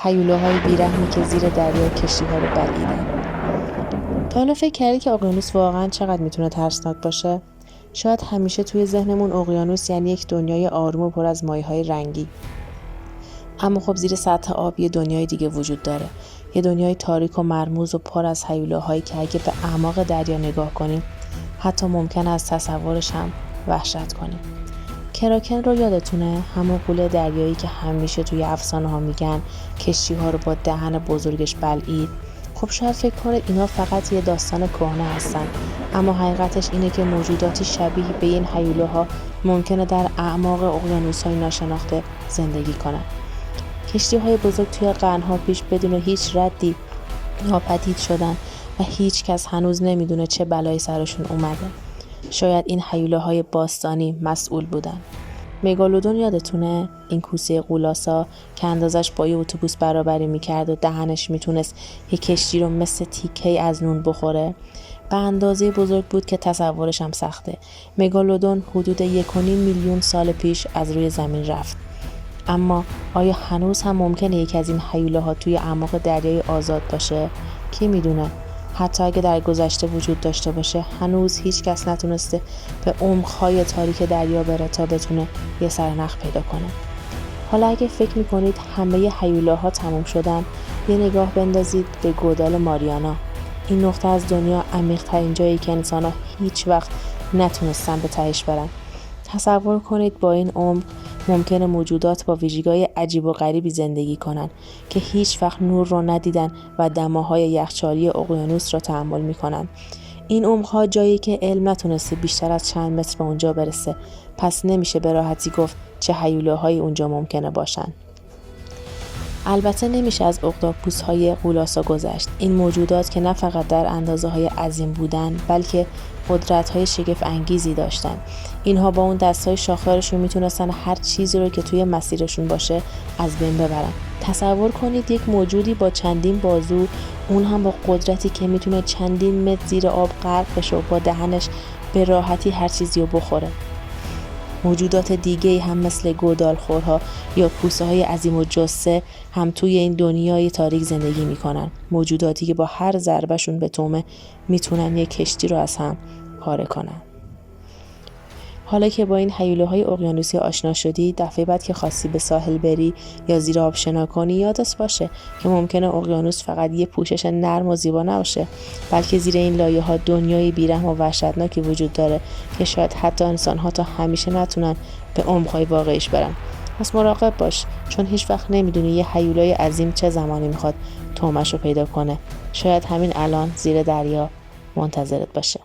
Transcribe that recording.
هیولاهای بیرحمی که زیر دریا کشتی‌ها رو بلعیدن. تا حالا فکر کردی که اقیانوس واقعا چقدر میتونه ترسناک باشه؟ شاید همیشه توی ذهنمون اقیانوس یعنی یک دنیای آروم و پر از ماهی‌های رنگی. اما خب زیر سطح آب یه دنیای دیگه وجود داره. یه دنیای تاریک و مرموز و پر از هیولاهایی که اگه به اعماق دریا نگاه کنیم حتی ممکنه از تصورش هم وحشت کنیم. کراکن رو یادتونه؟ همون غول دریایی که همیشه توی افسانه ها میگن کشتی ها رو با دهن بزرگش بلعید. خب شاید فکر کنید اینا فقط یه داستان کهنه هستن، اما حقیقتش اینه که موجوداتی شبیه به این هیولاها ممکنه در اعماق اقیانوس‌های ناشناخته زندگی کنن. کشتی‌های بزرگ توی قرن‌ها پیش بدون هیچ ردی ناپدید شدن و هیچ کس هنوز نمیدونه چه بلایی سرشون اومده. شاید این هیولاهای باستانی مسئول بودن. مگالودون یادتونه؟ این کوسه غولاسا که اندازش با یه اتوبوس برابری میکرد و دهنش میتونست یه کشتی رو مثل تیکه‌ای از نون بخوره. به اندازه بزرگ بود که تصورش هم سخته. مگالودون حدود 1.5 میلیون سال پیش از روی زمین رفت. اما آیا هنوز هم ممکنه یکی از این هیولاها توی اعماق دریای آزاد باشه؟ کی میدونه؟ حتی اگه در گذشته وجود داشته باشه، هنوز هیچ کس نتونسته به عمق‌های تاریک دریا بره تا بتونه یه سرنخ پیدا کنه. حالا اگه فکر میکنید همه هیولاها تموم شدن، یه نگاه بندازید به گودال ماریانا. این نقطه از دنیا عمیق‌ترین جایی که انسان‌ها هیچ وقت نتونستن به تهش برن. تصور کنید با این عمق ممکنه موجودات با ویژگی‌های عجیب و غریبی زندگی کنن که هیچ وقت نور رو ندیدن و دماهای یخچالی اقیانوس رو تحمل میکنن. این عمق‌ها جایی که علم نتونسته بیشتر از چند متر به اونجا برسه، پس نمیشه به راحتی گفت چه هیولاهایی اونجا ممکنه باشن. البته نمیشه از اختاپوس‌های غولاسا گذشت. این موجودات که نه فقط در اندازه‌های عظیم بودن، بلکه قدرت‌های شگفت انگیزی داشتن. اینها با اون دست‌های شاخدارشون میتونستن هر چیزی رو که توی مسیرشون باشه از بین ببرن. تصور کنید یک موجودی با چندین بازو، اون هم با قدرتی که میتونه چندین متر زیر آب غرق بشه و با دهنش به راحتی هر چیزی رو بخوره. موجودات دیگه‌ای هم مثل گودالخورها یا کوسه‌های عظیم و جثه هم توی این دنیای تاریک زندگی میکنن. موجوداتی که با هر ضربشون به تومه میتونن یک کشتی رو از هم پاره کنن. حالا که با این هیولاهای اقیانوسی آشنا شدی، دفعه بعد که خواستی به ساحل بری یا زیر آب شنا کنی، یادت باشه که ممکنه اقیانوس فقط یه پوشش نرم و زیبا نباشه، بلکه زیر این لایه‌ها دنیای بیرحم و وحشتناکی وجود داره که شاید حتی انسان‌ها تا همیشه نتونن به عمق‌های واقعیش برن. پس مراقب باش، چون هیچ وقت نمیدونی یه هیولای عظیم چه زمانی میخواد تومش رو پیدا کنه. شاید همین الان زیر دریا منتظرت باشه.